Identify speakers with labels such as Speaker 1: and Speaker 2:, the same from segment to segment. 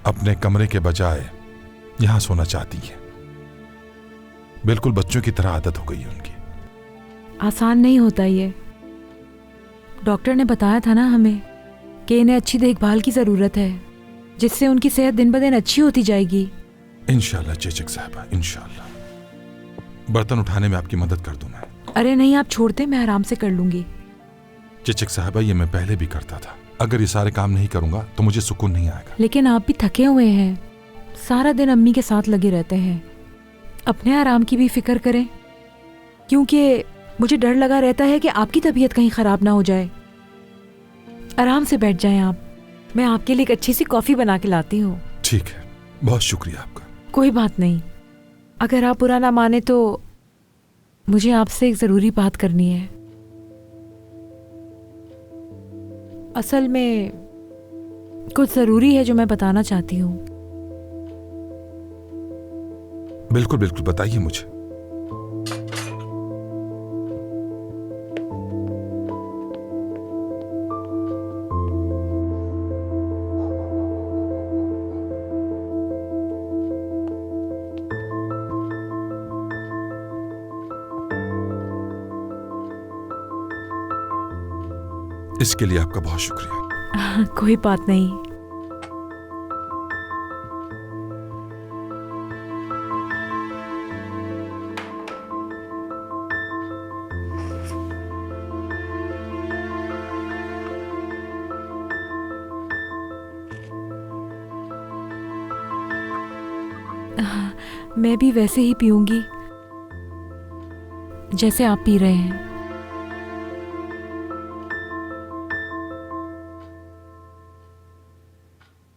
Speaker 1: अपने कमरे के बजाय यहां सोना चाहती है। बिल्कुल बच्चों की तरह आदत हो गई है उनकी।
Speaker 2: आसान नहीं होता ये। डॉक्टर ने बताया था ना हमें कि इन्हें अच्छी देखभाल की जरूरत है, जिससे उनकी सेहत दिन ब दिन अच्छी होती जाएगी।
Speaker 1: इंशाल्लाह चेचक साहबा, इंशाल्लाह। बर्तन उठाने में आपकी मदद कर दूं मैं।
Speaker 2: अरे नहीं, आप छोड़ दे, मैं आराम से कर लूंगी।
Speaker 1: चेचक साहबा, ये मैं पहले भी करता था। अगर ये सारे काम नहीं करूंगा तो मुझे सुकून नहीं आएगा।
Speaker 2: लेकिन आप भी थके हुए हैं, सारा दिन अम्मी के साथ लगे रहते हैं। अपने आराम की भी फिक्र करें, क्योंकि मुझे डर लगा रहता है कि आपकी तबीयत कहीं खराब ना हो जाए। आराम से बैठ जाएं आप, मैं आपके लिए एक अच्छी सी कॉफी बना के लाती हूँ।
Speaker 1: ठीक है, बहुत शुक्रिया आपका।
Speaker 2: कोई बात नहीं। अगर आप बुरा ना माने तो मुझे आपसे एक जरूरी बात करनी है। असल में कुछ जरूरी है जो मैं बताना चाहती हूँ।
Speaker 1: बिल्कुल बिल्कुल, बताइए मुझे। इसके लिए आपका बहुत शुक्रिया।
Speaker 2: कोई बात नहीं। मैं भी वैसे ही पीऊंगी जैसे आप पी रहे हैं।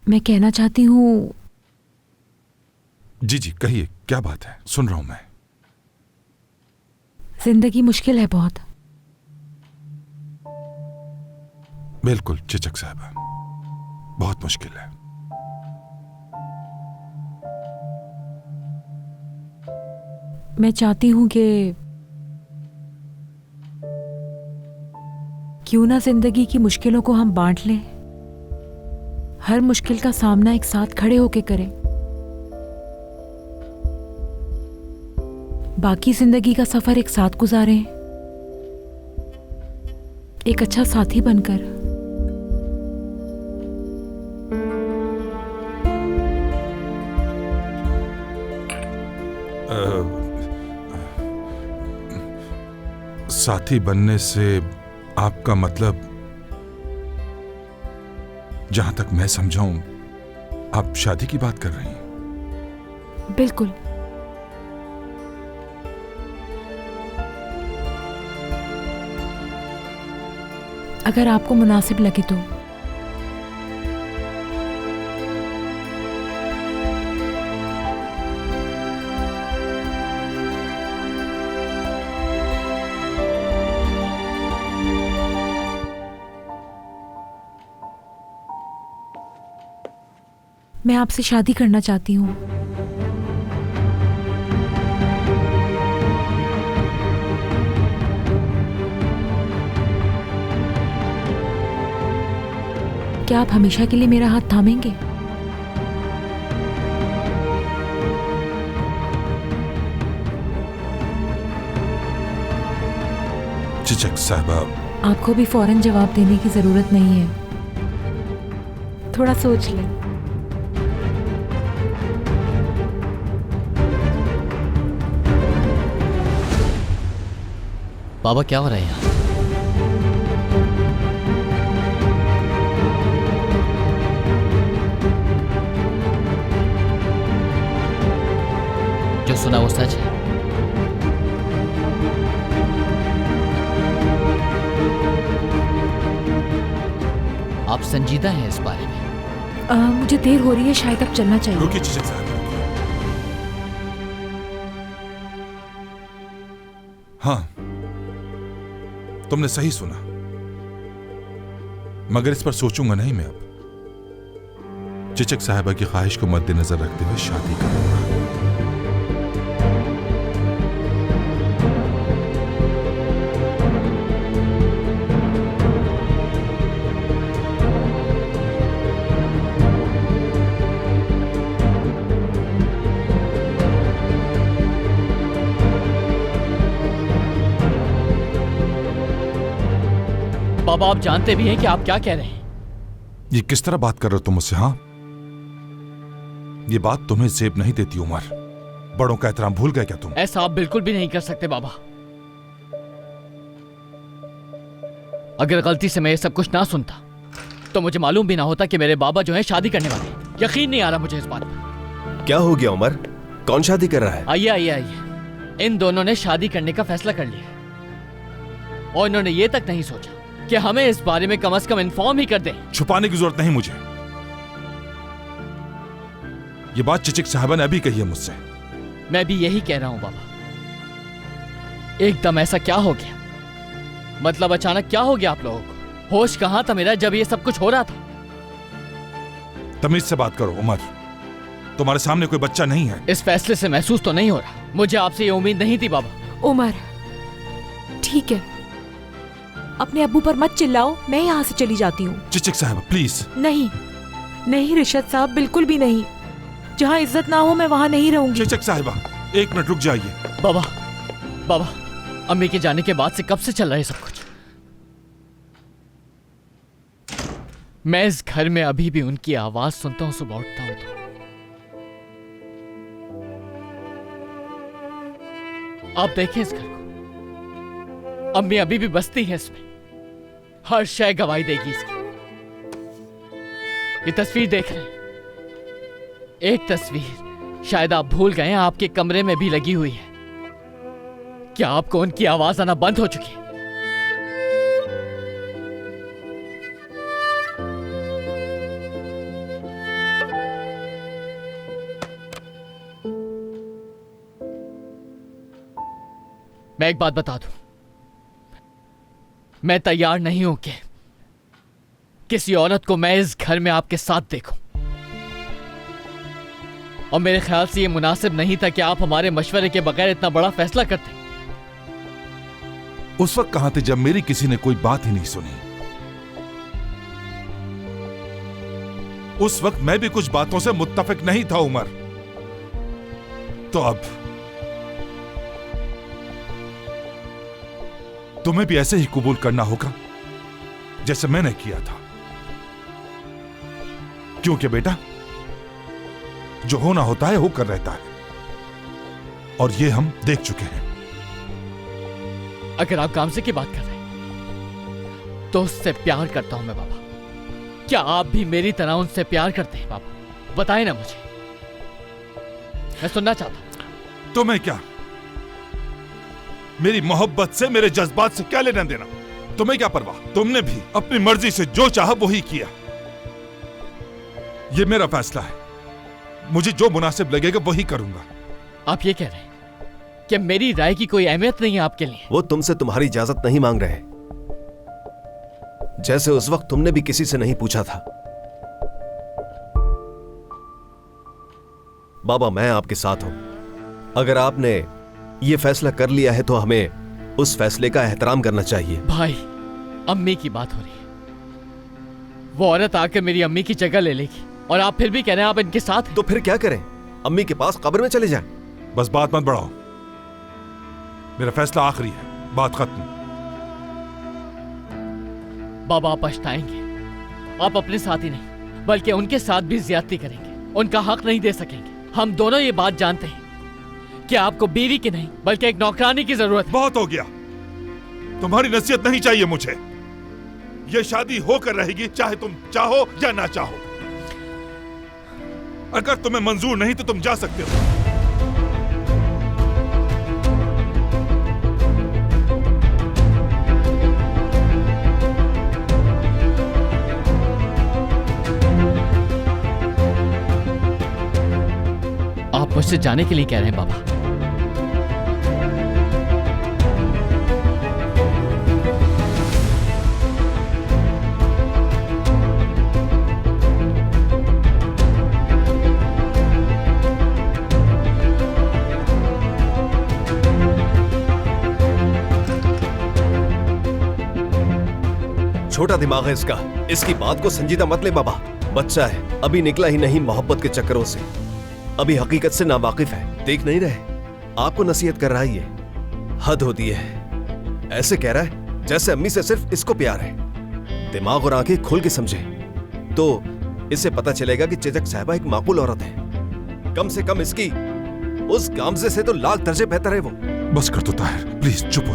Speaker 2: मैं कहना चाहती हूँ।
Speaker 1: जी जी, कहिए, क्या बात है, सुन रहा हूं मैं।
Speaker 2: जिंदगी मुश्किल है बहुत।
Speaker 1: बिल्कुल चिचक साहबा, बहुत मुश्किल है।
Speaker 2: मैं चाहती हूं कि क्यों ना जिंदगी की मुश्किलों को हम बांट लें, हर मुश्किल का सामना एक साथ खड़े होकर करें, बाकी जिंदगी का सफर एक साथ गुजारें, एक अच्छा साथी बनकर।
Speaker 1: साथी बनने से आपका मतलब, जहां तक मैं समझाऊं, आप शादी की बात कर रही हैं?
Speaker 2: बिल्कुल। अगर आपको मुनासिब लगे तो। मैं आपसे शादी करना चाहती हूँ। क्या आप हमेशा के लिए मेरा हाथ थामेंगे?
Speaker 1: चिचक साहबा,
Speaker 2: आपको भी फौरन जवाब देने की जरूरत नहीं है, थोड़ा सोच लें।
Speaker 3: बाबा क्या हो रहा है यहाँ? जो सुना वो सच है? आप संजीदा हैं इस बारे में?
Speaker 2: मुझे देर हो रही है, शायद अब चलना चाहिए।
Speaker 1: रुकिए चिचक साहब। हाँ, तुमने सही सुना, मगर इस पर सोचूंगा नहीं मैं अब। चिचक साहबा की ख्वाहिश को मद्देनजर रखते हुए शादी करूंगा।
Speaker 3: बाबा आप जानते भी हैं कि आप क्या कह रहे हैं।
Speaker 1: ये किस तरह बात कर रहे हो तुम मुझसे? हाँ, ये बात तुम्हें जेब नहीं देती उमर। बड़ों का एहतराम भूल गए क्या तुम?
Speaker 3: ऐसा आप बिल्कुल भी नहीं कर सकते बाबा। अगर गलती से मैं ये सब कुछ ना सुनता तो मुझे मालूम भी ना होता कि मेरे बाबा जो है शादी करने वाले हैं। यकीन नहीं आ रहा मुझे इस बात पर।
Speaker 4: क्या हो गया उमर? कौन शादी कर रहा है?
Speaker 3: आइए आइए आइए, इन दोनों ने शादी करने का फैसला कर लिया और इन्होंने ये तक नहीं सोचा कि हमें इस बारे में कम से कम इन्फॉर्म ही कर दें।
Speaker 1: छुपाने की जरूरत नहीं मुझे। ये बात चिचिक साहबा ने अभी कही है मुझसे।
Speaker 3: मैं भी यही कह रहा हूं बाबा। एकदम ऐसा क्या हो गया? मतलब अचानक क्या हो गया आप लोगों को? होश कहां था मेरा जब ये सब कुछ हो रहा था?
Speaker 1: तमीज से बात करो उमर, तुम्हारे सामने कोई बच्चा नहीं है।
Speaker 3: इस फैसले से महसूस तो नहीं हो रहा। मुझे आपसे ये उम्मीद नहीं थी बाबा।
Speaker 2: उमर ठीक है, अपने अब्बू पर मत चिल्लाओ, मैं यहाँ से चली जाती हूँ।
Speaker 1: चिचिक साहब प्लीज।
Speaker 2: नहीं नहीं रिशद साहब, बिल्कुल भी नहीं। जहाँ इज्जत ना हो मैं वहाँ नहीं रहूंगी।
Speaker 1: चिचिक साहिबा एक मिनट रुक जाइए।
Speaker 3: बाबा बाबा, अम्मी के जाने के बाद से कब से चल रहा है सब कुछ? मैं इस घर में अभी भी उनकी आवाज सुनता हूं सुबह उठता हूं तो। आप देखें इस घर को, अम्मी अभी भी बसती है इसमें। हर शय गवाही देगी इसकी। ये तस्वीर देख रहे हैं, एक तस्वीर शायद आप भूल गए, आपके कमरे में भी लगी हुई है। क्या आपको उनकी आवाज आना बंद हो चुकी है? मैं एक बात बता दूं, मैं तैयार नहीं हूं कि किसी औरत को मैं इस घर में आपके साथ देखूं। और मेरे ख्याल से यह मुनासिब नहीं था कि आप हमारे मशवरे के बगैर इतना बड़ा फैसला करते।
Speaker 1: उस वक्त कहां थे जब मेरी किसी ने कोई बात ही नहीं सुनी? उस वक्त मैं भी कुछ बातों से मुत्तफिक नहीं था उमर। तो अब तुम्हें भी ऐसे ही कबूल करना होगा जैसे मैंने किया था। क्योंकि बेटा, जो होना होता है होकर रहता है, और ये हम देख चुके हैं।
Speaker 3: अगर आप गामसे की बात कर रहे हैं तो उससे प्यार करता हूं मैं बाबा। क्या आप भी मेरी तरह उनसे प्यार करते हैं बाबा? बताएं ना मुझे, मैं सुनना चाहता हूं।
Speaker 1: तुम्हें क्या, मेरी मोहब्बत से, मेरे जज्बात से क्या लेना देना? तुम्हें क्या परवाह? तुमने भी अपनी मर्जी से जो चाहा वही किया। यह मेरा फैसला है, मुझे जो मुनासिब लगेगा वही करूंगा।
Speaker 3: आप ये कह रहे हैं कि मेरी राय की कोई अहमियत नहीं है आपके लिए?
Speaker 4: वो तुमसे तुम्हारी इजाजत नहीं मांग रहे, जैसे उस वक्त तुमने भी किसी से नहीं पूछा था। बाबा मैं आपके साथ हूं। अगर आपने ये फैसला कर लिया है तो हमें उस फैसले का एहतराम करना चाहिए।
Speaker 3: भाई, अम्मी की बात हो रही है। वो औरत आकर मेरी अम्मी की जगह ले लेगी और आप फिर भी कह रहे हैं आप इनके साथ?
Speaker 4: तो फिर क्या करें? अम्मी के पास कब्र में चले जाएं।
Speaker 1: बस बात मत बढ़ाओ, मेरा फैसला आखिरी है, बात खत्म।
Speaker 3: बाबा आप पछताएंगे। आप अपने साथ ही नहीं बल्कि उनके साथ भी ज्यादती करेंगे, उनका हक नहीं दे सकेंगे। हम दोनों ये बात जानते हैं कि आपको बीवी की नहीं बल्कि एक नौकरानी की जरूरत है।
Speaker 1: बहुत हो गया, तुम्हारी नसीहत नहीं चाहिए मुझे। यह शादी होकर रहेगी चाहे तुम चाहो या ना चाहो। अगर तुम्हें मंजूर नहीं तो तुम जा सकते हो।
Speaker 3: आप मुझसे जाने के लिए कह रहे हैं बाबा?
Speaker 4: छोटा दिमाग है इसका, इसकी बात को संजीदा मत ले बाबा। बच्चा है, अभी निकला ही नहीं मोहब्बत के चक्करों से, अभी हकीकत से नावाकिफ है। देख नहीं रहे आपको नसीहत कर रहा है। ये हद होती है। ऐसे कह रहा है जैसे अम्मी से सिर्फ इसको प्यार है। दिमाग और आंखें खोल के समझे तो इससे पता चलेगा कि चेचक साहिबा एक माकूल औरत है। कम से कम इसकी उस गामजे से तो लाख दर्जे बेहतर है वो।
Speaker 1: बस कर दो ताहिर, प्लीज चुप हो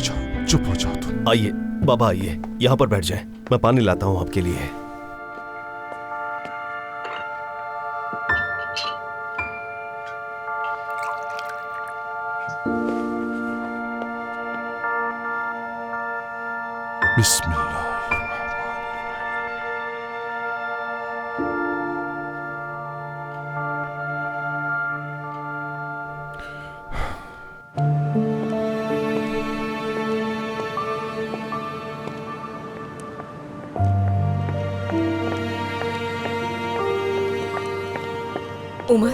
Speaker 1: जाओ तुम।
Speaker 4: आइए बाबा, आइए यहाँ पर बैठ जाए, मैं पानी लाता हूँ आपके लिए।
Speaker 1: बिस्मिल्लाह।
Speaker 5: उमर,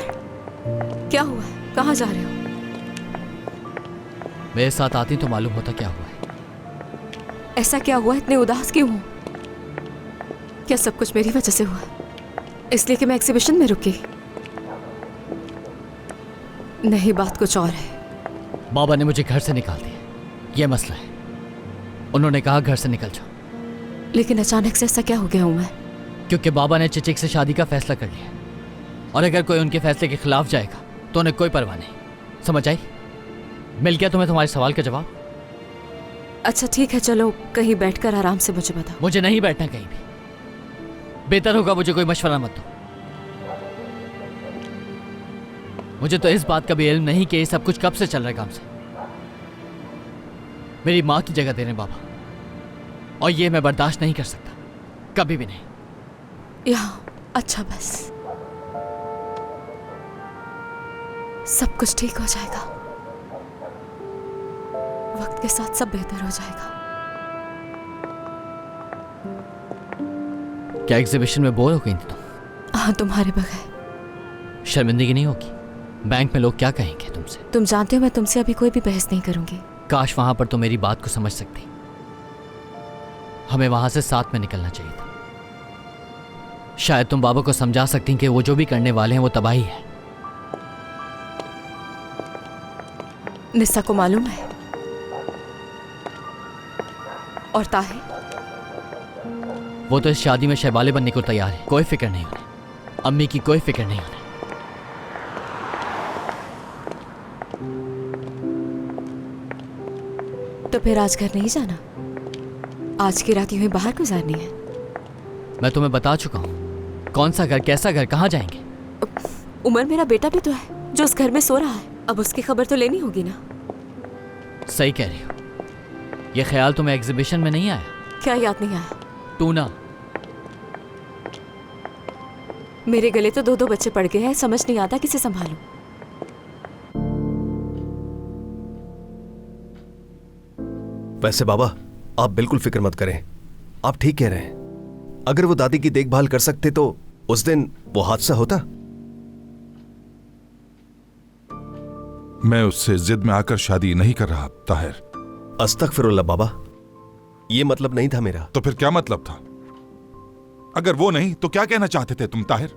Speaker 5: क्या हुआ है? कहाँ जा रहे हो?
Speaker 3: मेरे साथ आती तो मालूम होता क्या हुआ है।
Speaker 5: ऐसा क्या हुआ? इतने उदास क्यों हो? क्या सब कुछ मेरी वजह से हुआ? इसलिए कि मैं एग्जीबिशन में रुकी? नहीं, बात कुछ और है।
Speaker 3: बाबा ने मुझे घर से निकाल दिया, यह मसला है। उन्होंने कहा घर से निकल जाओ।
Speaker 5: लेकिन अचानक से ऐसा क्या हो गया उमर?
Speaker 3: क्योंकि बाबा ने चिचिक से शादी का फैसला कर लिया, और अगर कोई उनके फैसले के खिलाफ जाएगा तो उन्हें कोई परवाह नहीं। समझ आई? मिल गया तुम्हें तुम्हारे सवाल का जवाब?
Speaker 5: अच्छा ठीक है, चलो कहीं बैठकर आराम से मुझे बताओ।
Speaker 3: मुझे नहीं बैठना कहीं भी। बेहतर होगा मुझे कोई मशवरा मत दो। मुझे तो इस बात का भी इल्म नहीं कि ये सब कुछ कब से चल रहा है काम से। मेरी माँ की जगह दे रहे बाबा, और ये मैं बर्दाश्त नहीं कर सकता, कभी भी नहीं।
Speaker 5: यहाँ अच्छा, बस सब कुछ ठीक हो जाएगा। वक्त के साथ सब बेहतर हो जाएगा।
Speaker 3: क्या एग्जीबिशन में बोर हो गई थी तुम?
Speaker 5: हाँ, तुम्हारे बगैर।
Speaker 3: शर्मिंदगी नहीं होगी? बैंक में लोग क्या कहेंगे तुमसे?
Speaker 5: तुम जानते हो मैं तुमसे अभी कोई भी बहस नहीं करूंगी।
Speaker 3: काश वहां पर तुम मेरी बात को समझ सकती। हमें वहां से साथ में निकलना चाहिए था। शायद तुम बाबा को समझा सकती कि वो जो भी करने वाले हैं वो तबाही है।
Speaker 5: निस्सा को मालूम है? और ताहिर?
Speaker 3: वो तो इस शादी में शहबाले बनने को तैयार है, कोई फिक्र नहीं उन्हें। अम्मी की कोई फिक्र नहीं उन्हें।
Speaker 5: तो फिर आज घर नहीं जाना? आज की रात यूं ही बाहर गुजारनी है?
Speaker 3: मैं तुम्हें बता चुका हूं कौन सा घर, कैसा घर, कहां जाएंगे।
Speaker 5: उमर, मेरा बेटा भी तो है जो उस घर में सो रहा है। अब उसकी खबर तो लेनी होगी ना?
Speaker 3: सही कह रही हो। ये ख्याल तुम्हें एग्जीबिशन में नहीं आया?
Speaker 5: क्या याद नहीं आया?
Speaker 3: टूना।
Speaker 5: मेरे गले तो 2-2 बच्चे पड़ गए हैं, समझ नहीं आता किसे संभालूं।
Speaker 4: वैसे बाबा, आप बिल्कुल फिक्र मत करें, आप ठीक कह रहे हैं। अगर वो दादी की देखभाल कर सकते तो उस दिन वो हादसा होता।
Speaker 1: मैं उससे जिद में आकर शादी नहीं कर रहा ताहिर।
Speaker 4: अस्तगफिरुल्लाह बाबा, ये मतलब नहीं था मेरा।
Speaker 1: तो फिर क्या मतलब था? अगर वो नहीं तो क्या कहना चाहते थे तुम ताहिर?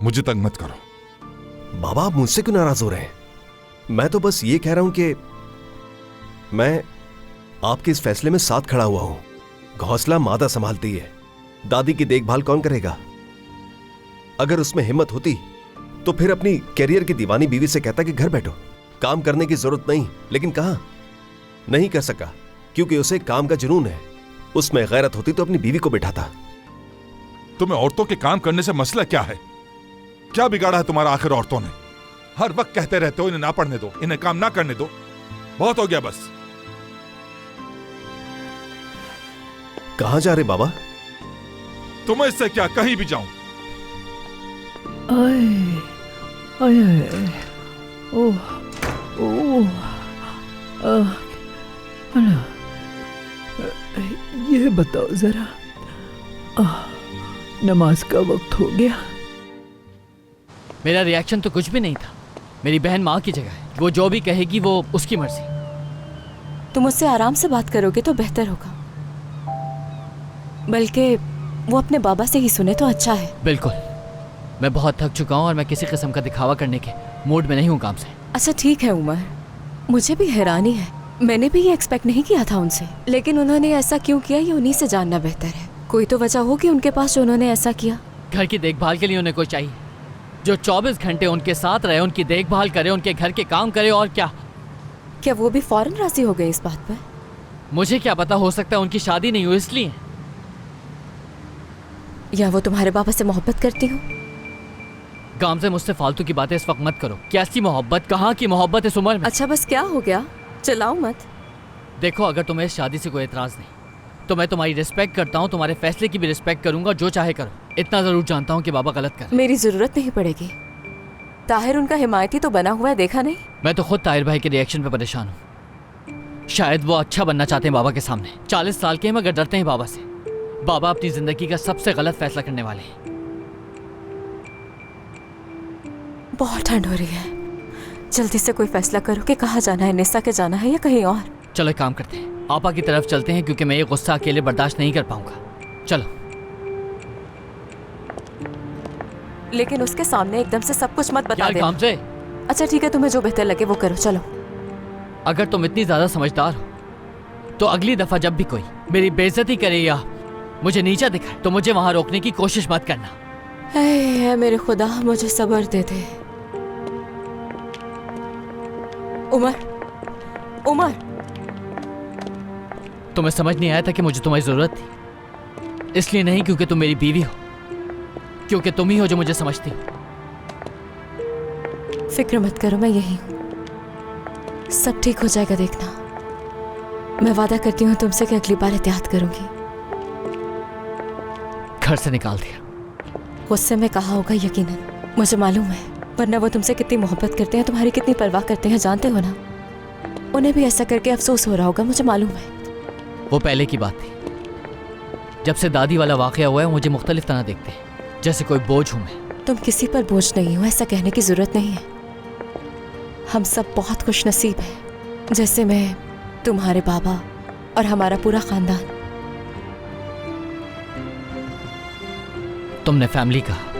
Speaker 1: मुझे तंग मत करो।
Speaker 4: बाबा, आप मुझसे क्यों नाराज हो रहे हैं? मैं तो बस ये कह रहा हूं कि मैं आपके इस फैसले में साथ खड़ा हुआ हूं। घोंसला मादा संभालती है, दादी की देखभाल कौन करेगा? अगर उसमें हिम्मत होती तो फिर अपनी कैरियर की दीवानी बीवी से कहता कि घर बैठो, काम करने की जरूरत नहीं। लेकिन कहां, नहीं कर सका क्योंकि उसे काम का जुनून है। उसमें गैरत होती तो अपनी बीवी को बिठाता।
Speaker 1: तुम्हें औरतों के काम करने से मसला क्या है? क्या बिगाड़ा है तुम्हारा आखिर औरतों ने? हर वक्त कहते रहते हो इन्हें ना पढ़ने दो, इन्हें काम ना करने दो। बहुत हो गया बस।
Speaker 4: कहां जा रहे बाबा?
Speaker 1: तुम्हें इससे क्या, कहीं भी जाऊं।
Speaker 6: ये बताओ जरा, नमाज का वक्त हो गया?
Speaker 3: मेरा रिएक्शन तो कुछ भी नहीं था। मेरी बहन माँ की जगह है, वो जो भी कहेगी वो उसकी मर्जी।
Speaker 5: तुम मुझसे आराम से बात करोगे तो बेहतर होगा, बल्कि वो अपने बाबा से ही सुने तो अच्छा है।
Speaker 3: बिल्कुल, मैं बहुत थक चुका हूँ और मैं किसी किस्म का दिखावा करने के मूड में नहीं हूँ काम से।
Speaker 5: अच्छा ठीक है उमर, मुझे भी हैरानी है मैंने भी ये एक्सपेक्ट नहीं किया था उनसे, लेकिन उन्होंने ऐसा क्यों किया ये उन्हीं से जानना बेहतर है। कोई तो वजह होगी उनके पास जो उन्होंने ऐसा किया।
Speaker 3: घर की देखभाल के लिए उन्हें कोई चाहिए जो 24 घंटे उनके साथ रहे, उनकी देखभाल करे, उनके घर के काम करे। और क्या
Speaker 5: वो भी फौरन राजी हो गए इस बात पर?
Speaker 3: मुझे क्या पता, हो सकता है उनकी शादी नहीं हुई इसलिए।
Speaker 5: या वो तुम्हारे पापा से मोहब्बत करती हो?
Speaker 3: गाम से मुझसे फालतू की बातें इस वक्त मत करो। कैसी मोहब्बत, कहाँ की मोहब्बत इस उम्र में?
Speaker 5: अच्छा बस क्या हो गया, चलाओ मत।
Speaker 3: देखो, अगर तुम्हें इस शादी से कोई एतराज नहीं तो मैं तुम्हारी रिस्पेक्ट करता हूँ, तुम्हारे फैसले की भी रिस्पेक्ट करूंगा, जो चाहे करो। इतना जरूर जानता हूँ कि बाबा गलत कर।
Speaker 5: मेरी जरूरत नहीं पड़ेगी। ताहिर उनका हिमायती तो बना हुआ है, देखा नहीं?
Speaker 3: मैं तो खुद ताहिर भाई के रिएक्शन पे परेशान हूँ। शायद वो अच्छा बनना चाहते हैं बाबा के सामने। 40 साल के हैं मगर डरते हैं बाबा से। बाबा अपनी जिंदगी का सबसे गलत फैसला करने वाले हैं।
Speaker 5: बहुत ठंड हो रही है, जल्दी से कोई फैसला करो कि कहाँ जाना है, निसा के जाना है या कहीं और।
Speaker 3: चलो एक काम करते हैं, आपा की तरफ चलते हैं क्योंकि मैं ये गुस्सा अकेले बर्दाश्त नहीं कर पाऊंगा। चलो।
Speaker 5: लेकिन उसके सामने एकदम से सब कुछ मत बता
Speaker 3: यार
Speaker 5: देना।
Speaker 3: काम से।
Speaker 5: अच्छा ठीक है, तुम्हें जो बेहतर लगे वो करो, चलो।
Speaker 3: अगर तुम इतनी ज्यादा समझदार हो तो अगली दफा जब भी कोई मेरी बेइज्जती करे या मुझे नीचा दिखाए तो मुझे वहां रोकने की कोशिश मत करना।
Speaker 5: है मेरे खुदा, मुझे सब्र दे दे। उमर,
Speaker 3: तुम्हें समझ नहीं आया था कि मुझे तुम्हारी जरूरत थी? इसलिए नहीं क्योंकि तुम मेरी बीवी हो, क्योंकि तुम ही हो जो मुझे समझती हो।
Speaker 5: फिक्र मत करो, मैं यही हूँ, सब ठीक हो जाएगा, देखना। मैं वादा करती हूँ तुमसे कि अगली बार एहतियात करूंगी।
Speaker 3: घर से निकाल दिया।
Speaker 5: गुस्से में कहा होगा यकीनन, मुझे मालूम है, वरना वो तुमसे कितनी मोहब्बत करते हैं, तुम्हारी कितनी परवाह करते हैं, जानते हो ना। उन्हें भी ऐसा करके अफसोस हो रहा होगा, मुझे मालूम है।
Speaker 3: वो पहले की बात थी। जब से दादी वाला वाकया हुआ है मुझे मुख्तलिफ तरह देखते हैं, जैसे कोई बोझ हूं मैं।
Speaker 5: तुम किसी पर बोझ नहीं हो, ऐसा कहने की जरूरत नहीं है। हम सब बहुत खुश नसीब हैं, जैसे मैं, तुम्हारे बाबा और हमारा पूरा खानदान।
Speaker 3: तुमने फैमिली कहा,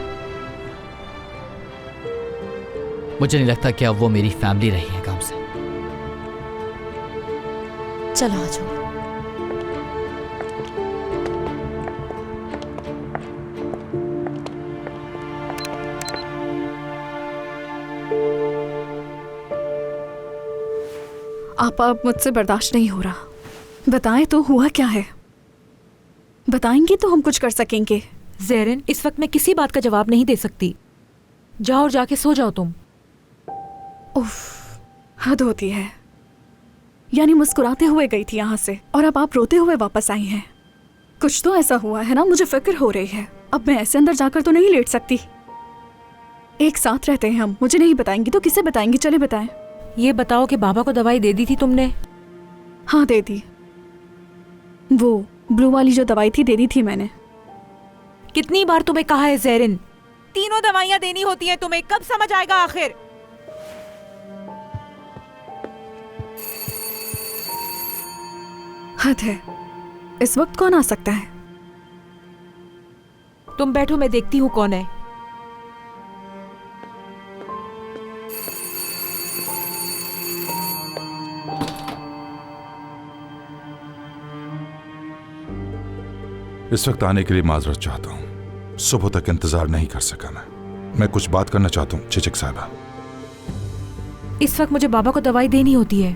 Speaker 3: मुझे नहीं लगता कि अब वो मेरी फैमिली रही है काम से।
Speaker 5: चलो आ जाओ।
Speaker 7: आप अब मुझसे बर्दाश्त नहीं हो रहा। बताएं तो हुआ क्या है? बताएंगे तो हम कुछ कर सकेंगे।
Speaker 2: ज़ेरिन, इस वक्त मैं किसी बात का जवाब नहीं दे सकती। जाओ और जाके सो जाओ तुम।
Speaker 7: उफ, हद होती है। यानी मुस्कुराते हुए गई थी यहाँ से और अब आप रोते हुए वापस आई हैं। कुछ तो ऐसा हुआ है ना, मुझे फिक्र हो रही है। अब मैं ऐसे अंदर जाकर तो नहीं लेट सकती। एक साथ रहते हैं हम, मुझे नहीं बताएंगी तो किसे बताएंगी? चले बताएं।
Speaker 2: ये बताओ कि बाबा को दवाई दे दी थी तुमने?
Speaker 7: हाँ दे दी, वो ब्लू वाली जो दवाई थी दे दी थी मैंने।
Speaker 2: कितनी बार तुम्हें कहा है ज़ेरिन, तीनों दवाइयां देनी होती हैं तुम्हें, कब समझ आएगा आखिर?
Speaker 7: हद है, इस वक्त कौन आ सकता है?
Speaker 2: तुम बैठो, मैं देखती हूँ कौन है।
Speaker 1: इस वक्त आने के लिए माजरत चाहता हूँ, सुबह तक इंतजार नहीं कर सका मैं कुछ बात करना चाहता हूँ चिचक साहबा।
Speaker 2: इस वक्त मुझे बाबा को दवाई देनी होती है।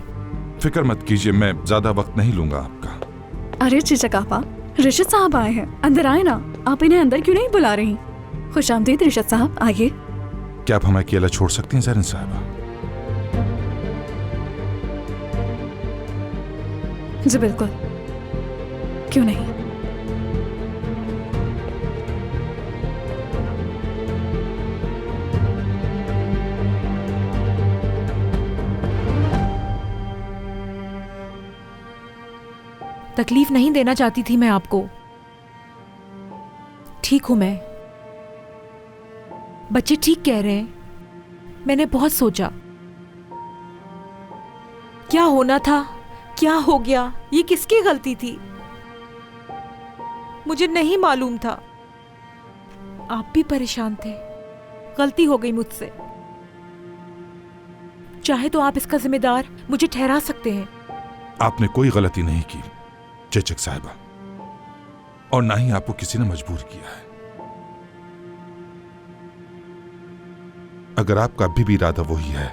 Speaker 1: फिक्र मत कीजिए, मैं ज्यादा वक्त नहीं लूंगा आपका।
Speaker 7: अरे चिचक आपा, रिशद साहब आए हैं, अंदर आए ना। आप इन्हें अंदर क्यों नहीं बुला रही? खुशामदीद रिशद साहब, आइए।
Speaker 1: क्या आप हमें अकेला छोड़ सकती हैं ज़ेरिन साहबा?
Speaker 7: जी बिल्कुल, क्यों नहीं।
Speaker 2: तकलीफ नहीं देना चाहती थी मैं आपको। ठीक हूं मैं। बच्चे ठीक कह रहे हैं। मैंने बहुत सोचा, क्या होना था, क्या हो गया, ये किसकी गलती थी, मुझे नहीं मालूम था। आप भी परेशान थे, गलती हो गई मुझसे। चाहे तो आप इसका जिम्मेदार मुझे ठहरा सकते हैं,
Speaker 1: आपने कोई गलती नहीं की चेचक साहिबा, और ना ही आपको किसी ने मजबूर किया है। अगर आपका अभी भी इरादा वही है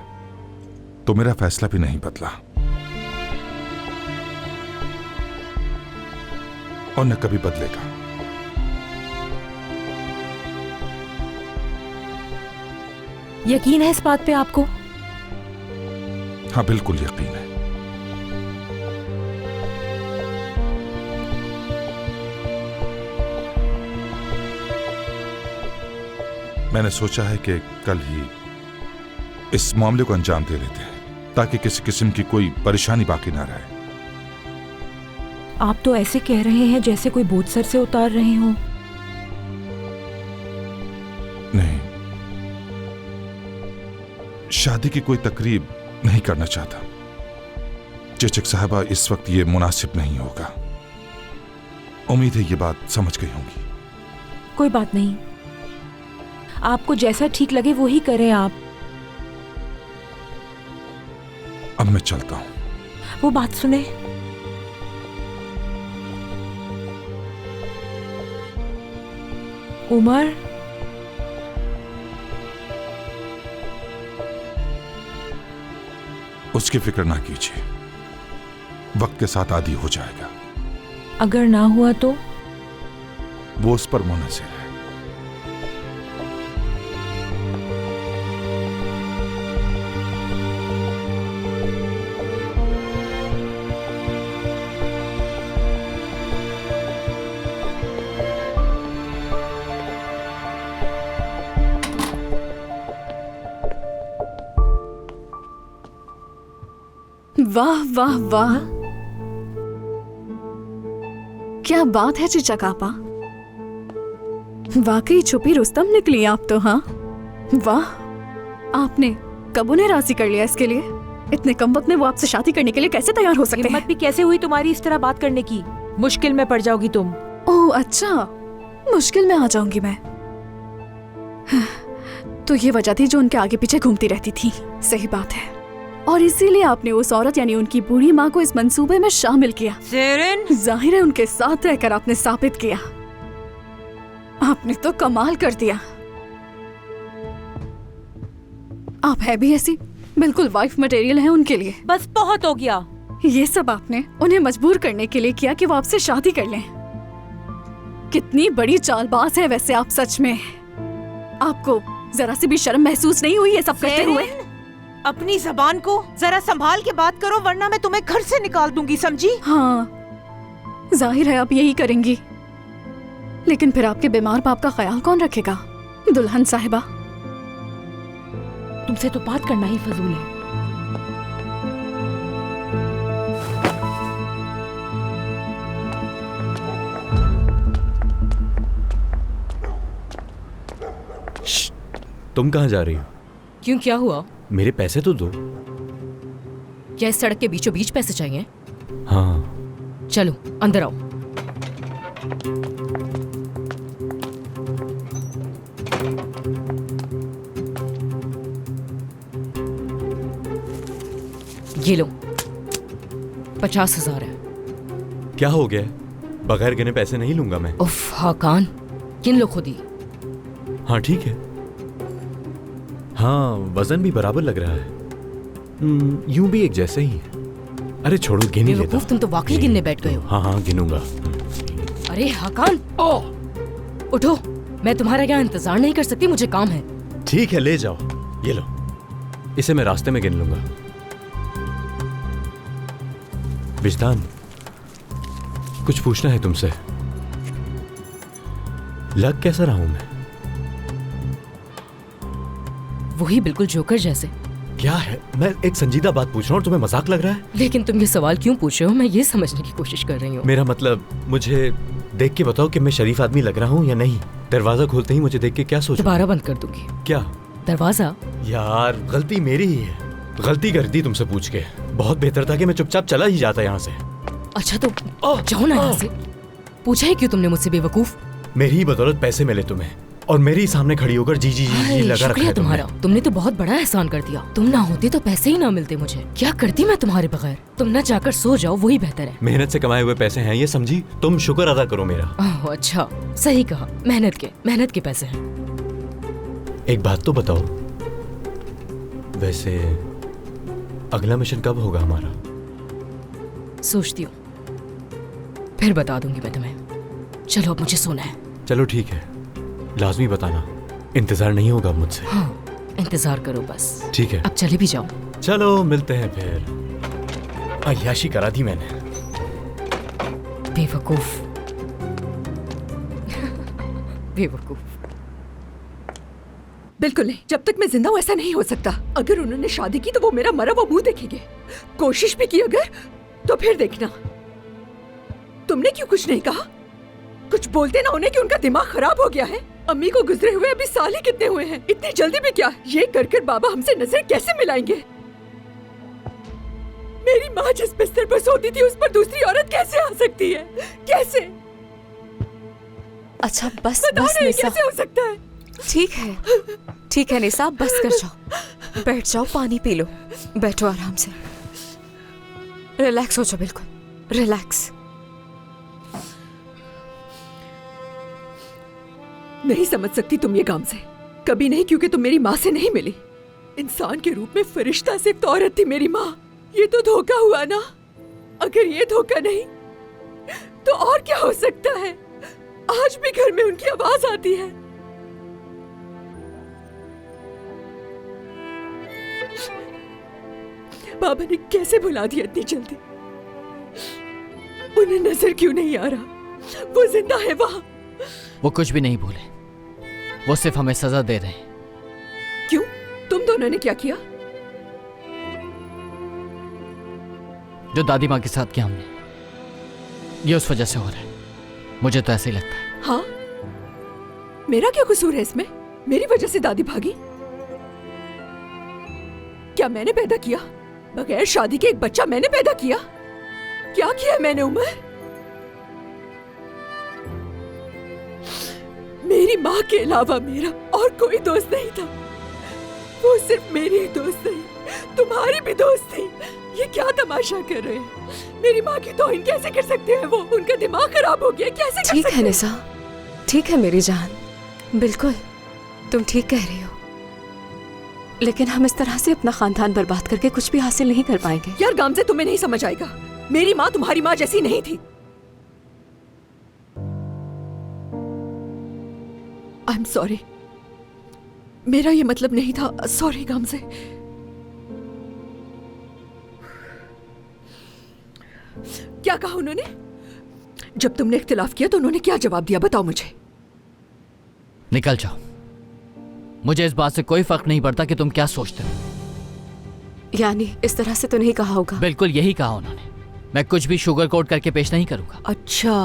Speaker 1: तो मेरा फैसला भी नहीं बदला, और न कभी बदलेगा।
Speaker 2: यकीन है इस बात पे आपको?
Speaker 1: हाँ, बिल्कुल यकीन है। मैंने सोचा है कि कल ही इस मामले को अंजाम दे लेते हैं ताकि किसी किस्म की कोई परेशानी बाकी ना रहे।
Speaker 2: आप तो ऐसे कह रहे हैं जैसे कोई बोझ सर से उतार रहे हो।
Speaker 1: नहीं, शादी की कोई तकरीब नहीं करना चाहता चेचक साहबा, इस वक्त ये मुनासिब नहीं होगा। उम्मीद है ये बात समझ गई होंगी।
Speaker 2: कोई बात नहीं, आपको जैसा ठीक लगे वो ही करें आप।
Speaker 1: अब मैं चलता हूं।
Speaker 2: वो बात सुने, उमर,
Speaker 1: उसकी फिक्र ना कीजिए, वक्त के साथ आदी हो जाएगा।
Speaker 2: अगर ना हुआ तो?
Speaker 1: वो उस पर मुनहसर है।
Speaker 7: वाह वाह वाह, क्या बात है चिचक आपा, वाकई छुपी रुस्तम निकली आप तो। हाँ वाह, आपने कब उन्हें राजी कर लिया इसके लिए? इतने कम वक्त में वो आपसे शादी करने के लिए कैसे तैयार हो सकते
Speaker 2: हिम्मत
Speaker 7: हैं?
Speaker 2: भी कैसे हुई तुम्हारी इस तरह बात करने की? मुश्किल में पड़ जाओगी तुम।
Speaker 7: ओह अच्छा, मुश्किल में आ जाऊंगी मैं। तो ये वजह थी जो उनके आगे पीछे घूमती रहती थी। सही बात है, और इसीलिए आपने उस औरत यानी उनकी बूढ़ी माँ को इस मंसूबे में शामिल किया। जाहिर है उनके साथ रहकर आपने साबित किया। आपने तो कमाल कर दिया। आप है भी ऐसी, बिल्कुल वाइफ मटेरियल है उनके लिए।
Speaker 2: बस बहुत हो गया।
Speaker 7: ये सब आपने उन्हें मजबूर करने के लिए किया कि वो आपसे शादी कर लें। कितनी बड़ी चालबाज है वैसे आप सच में। आपको जरा सी भी शर्म महसूस नहीं हुई ये सब करते हुए?
Speaker 2: अपनी जबान को जरा संभाल के बात करो, वरना मैं तुम्हें घर से निकाल दूंगी, समझी?
Speaker 7: हाँ, जाहिर है आप यही करेंगी, लेकिन फिर आपके बीमार बाप का ख्याल कौन रखेगा दुल्हन साहिबा?
Speaker 2: तुमसे तो बात करना ही फजूल है।
Speaker 8: तुम कहाँ जा रही हो?
Speaker 9: क्यों, क्या हुआ?
Speaker 8: मेरे पैसे तो दो।
Speaker 9: क्या इस सड़क के बीचों बीच पैसे चाहिए?
Speaker 8: हाँ।
Speaker 9: चलो अंदर आओ। ये लो, 50,000 है।
Speaker 8: क्या हो गया? बगैर गिने पैसे नहीं लूंगा मैं।
Speaker 9: उफ हाकान, गिन लो खुद ही।
Speaker 8: हाँ ठीक है। हाँ, वजन भी बराबर लग रहा है। यूं भी एक जैसे ही है। अरे छोड़ो, गिन ही लेता हूं।
Speaker 9: तुम तो वाकई गिनने बैठ गए हो।
Speaker 8: हाँ हाँ गिनूंगा।
Speaker 9: अरे हाकान, उठो, मैं तुम्हारा यहाँ इंतजार नहीं कर सकती, मुझे काम है।
Speaker 8: ठीक है, ले जाओ। ये लो, इसे मैं रास्ते में गिन लूंगा। विजदान, कुछ पूछना है तुमसे। लग कैसा रहा हूं मैं?
Speaker 9: वही बिल्कुल जोकर जैसे।
Speaker 8: क्या है? मैं एक संजीदा बात पूछ रहा हूँ और तुम्हें मजाक लग रहा है?
Speaker 9: लेकिन तुम ये सवाल क्यों पूछ रहे हो? मैं ये समझने की कोशिश कर रही हूँ।
Speaker 8: मेरा मतलब, मुझे देख के बताओ कि मैं शरीफ आदमी लग रहा हूँ या नहीं। दरवाजा खोलते ही मुझे देख के क्या सोचो?
Speaker 9: दोबारा बंद कर दूंगी।
Speaker 8: क्या
Speaker 9: दरवाजा?
Speaker 8: यार, गलती मेरी ही है। गलती कर दी तुमसे पूछ के। बहुत बेहतर था कि मैं चुपचाप चला ही जाता यहाँ से।
Speaker 9: अच्छा तो जाओ ना यहाँ से। पूछा ही क्यों तुमने मुझसे बेवकूफ?
Speaker 8: मेरी ही बदौलत पैसे मिले तुम्हें, और मेरे ही सामने खड़ी होकर जी जी जी जी
Speaker 9: अरे,
Speaker 8: लगा रखा
Speaker 9: शुक्रिया
Speaker 8: है तुमने।
Speaker 9: तुम्हारा। तुमने तो बहुत बड़ा एहसान कर दिया। तुम ना होती तो पैसे ही ना मिलते मुझे। क्या करती मैं तुम्हारे बगैर? तुम ना जाकर सो जाओ, वही बेहतर है।
Speaker 8: मेहनत से कमाए हुए पैसे हैं ये, समझी? तुम शुक्र अदा करो मेरा।
Speaker 9: ओह, अच्छा, सही कहा। मेहनत के पैसे हैं।
Speaker 8: एक बात तो बताओ, वैसे अगला मिशन कब होगा हमारा?
Speaker 9: सोचती हूँ, फिर बता दूंगी मैं तुम्हें। चलो अब मुझे सोना है।
Speaker 8: चलो ठीक है, लाजमी बताना, इंतजार नहीं होगा मुझसे।
Speaker 9: हाँ, इंतजार करो बस।
Speaker 8: ठीक है,
Speaker 9: अब चले भी जाओ।
Speaker 8: चलो मिलते हैं फिर। अय्याशी करा दी मैंने।
Speaker 9: बेवकूफ। बेवकूफ।
Speaker 6: बिल्कुल नहीं, जब तक मैं जिंदा हूँ ऐसा नहीं हो सकता। अगर उन्होंने शादी की तो वो मेरा मरा हुआ मुंह देखेंगे। कोशिश भी की अगर, तो फिर देखना। तुमने क्यों कुछ नहीं कहा? कुछ बोलते ना उन्हें कि उनका दिमाग खराब हो गया है। अम्मी को गुजरे हुए अभी साल ही कितने हुए हैं, इतनी जल्दी भी क्या? ये कर बाबा हमसे नजर कैसे मिलाएंगे? मेरी माँ जिस बिस्तर पर सोती थी उस पर दूसरी औरत कैसे आ सकती है? कैसे?
Speaker 5: अच्छा बस
Speaker 6: पता
Speaker 5: बस
Speaker 6: नहीं
Speaker 5: निशा,
Speaker 6: कैसे हो सकता है?
Speaker 5: ठीक है निशा, बस कर जाओ। बैठ जाओ, पानी पी लो, बैठो आराम से, रिलैक्स हो जाओ, बिल्कुल रिलैक्स।
Speaker 6: नहीं समझ सकती तुम ये काम से, कभी नहीं, क्योंकि तुम मेरी माँ से नहीं मिली। इंसान के रूप में फरिश्ता सिर्फ तो औरत थी मेरी माँ। ये तो धोखा हुआ ना। अगर ये धोखा नहीं तो और क्या हो सकता है? आज भी घर में उनकी आवाज आती है। बाबा ने कैसे भुला दिया इतनी जल्दी? उन्हें नजर क्यों नहीं आ रहा? वो जिंदा है वहां।
Speaker 3: वो कुछ भी नहीं भूले, वो सिर्फ हमें सजा दे रहे हैं।
Speaker 6: क्यों? तुम दोनों ने क्या किया?
Speaker 3: जो दादी माँ के साथ किया हमने, ये उस वजह से हो रहा है। मुझे तो ऐसे ही लगता है।
Speaker 6: हाँ, मेरा क्या कसूर है इसमें? मेरी वजह से दादी भागी? क्या मैंने पैदा किया? बगैर शादी के एक बच्चा मैंने पैदा किया? क्या किया मैंने उमर? मेरी माँ के अलावा मेरा और कोई दोस्त नहीं था। वो सिर्फ मेरी ही दोस्त नहीं, तुम्हारी भी दोस्त थी। ये क्या तमाशा कर रहे हैं? मेरी माँ की तौहीन कैसे कर सकते हैं वो? उनका दिमाग खराब हो गया, कैसे कर
Speaker 5: ठीक
Speaker 6: सकते
Speaker 5: है
Speaker 6: हैं?
Speaker 5: निशा, ठीक है मेरी जान, बिल्कुल तुम ठीक कह रही हो, लेकिन हम इस तरह से अपना खानदान बर्बाद करके कुछ भी हासिल नहीं कर पाएंगे।
Speaker 6: यार गामज़े, तुम्हें नहीं समझ आएगा। मेरी माँ तुम्हारी माँ जैसी नहीं थी। आई एम सॉरी, मेरा ये मतलब नहीं था। सॉरी गामज़े। क्या कहा उन्होंने? जब तुमने इख्तिलाफ किया तो उन्होंने क्या जवाब दिया? बताओ मुझे।
Speaker 3: निकल जाओ, मुझे इस बात से कोई फर्क नहीं पड़ता कि तुम क्या सोचते हो।
Speaker 5: यानी इस तरह से तो नहीं कहा होगा?
Speaker 3: बिल्कुल यही कहा उन्होंने। मैं कुछ भी शुगर कोट करके पेश नहीं करूंगा।
Speaker 6: अच्छा,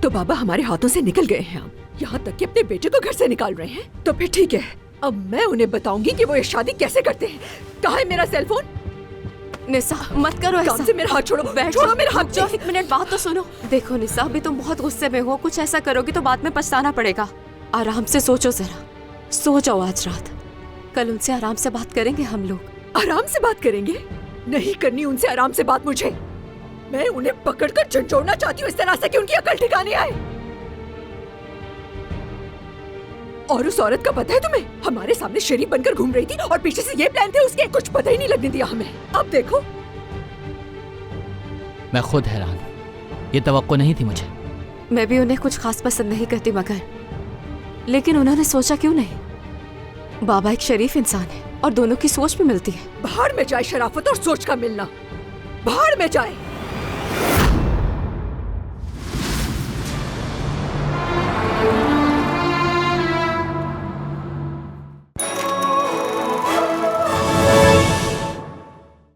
Speaker 6: तो बाबा हमारे हाथों से निकल गए हैं। अब यहाँ तक कि अपने बेटे को घर से निकाल रहे हैं। तो फिर ठीक है, अब मैं उन्हें बताऊंगी कि वो ये शादी कैसे करते हैं। कहाँ है मेरा सेलफोन?
Speaker 5: निशा मत करो ऐसा।
Speaker 6: से मेरा हाथ छोड़ो, छोड़ो मेरा हाथ।
Speaker 5: जो एक मिनट बात तो सुनो। देखो निशा, अभी तुम बहुत गुस्से में हो, कुछ ऐसा करोगी तो बाद में पछताना पड़ेगा। आराम से सोचो जरा, सो जाओ आज रात, कल उनसे आराम से बात करेंगे हम लोग।
Speaker 6: आराम से बात करेंगे? नहीं करनी उनसे आराम से बात मुझे। मैं उन्हें पकड़कर झंझोड़ना चाहती हूँ इस तरह से कि उनकी अकल ठिकाने आए। और उस औरत का पता है तुम्हें? हमारे सामने शरीफ बनकर घूम रही थी और पीछे से ये प्लान थे उसके। कुछ पता ही नहीं लगने दिया हमें। अब देखो,
Speaker 3: मैं खुद हैरान हूं, ये तवक्को नहीं थी मुझे।
Speaker 5: मैं भी उन्हें कुछ खास पसंद नहीं करती, मगर लेकिन उन्होंने सोचा क्यों नहीं? बाबा एक शरीफ इंसान है और दोनों की सोच भी मिलती है।
Speaker 6: बाहर में जाए शराफत और सोच का मिलना, बाहर में जाए।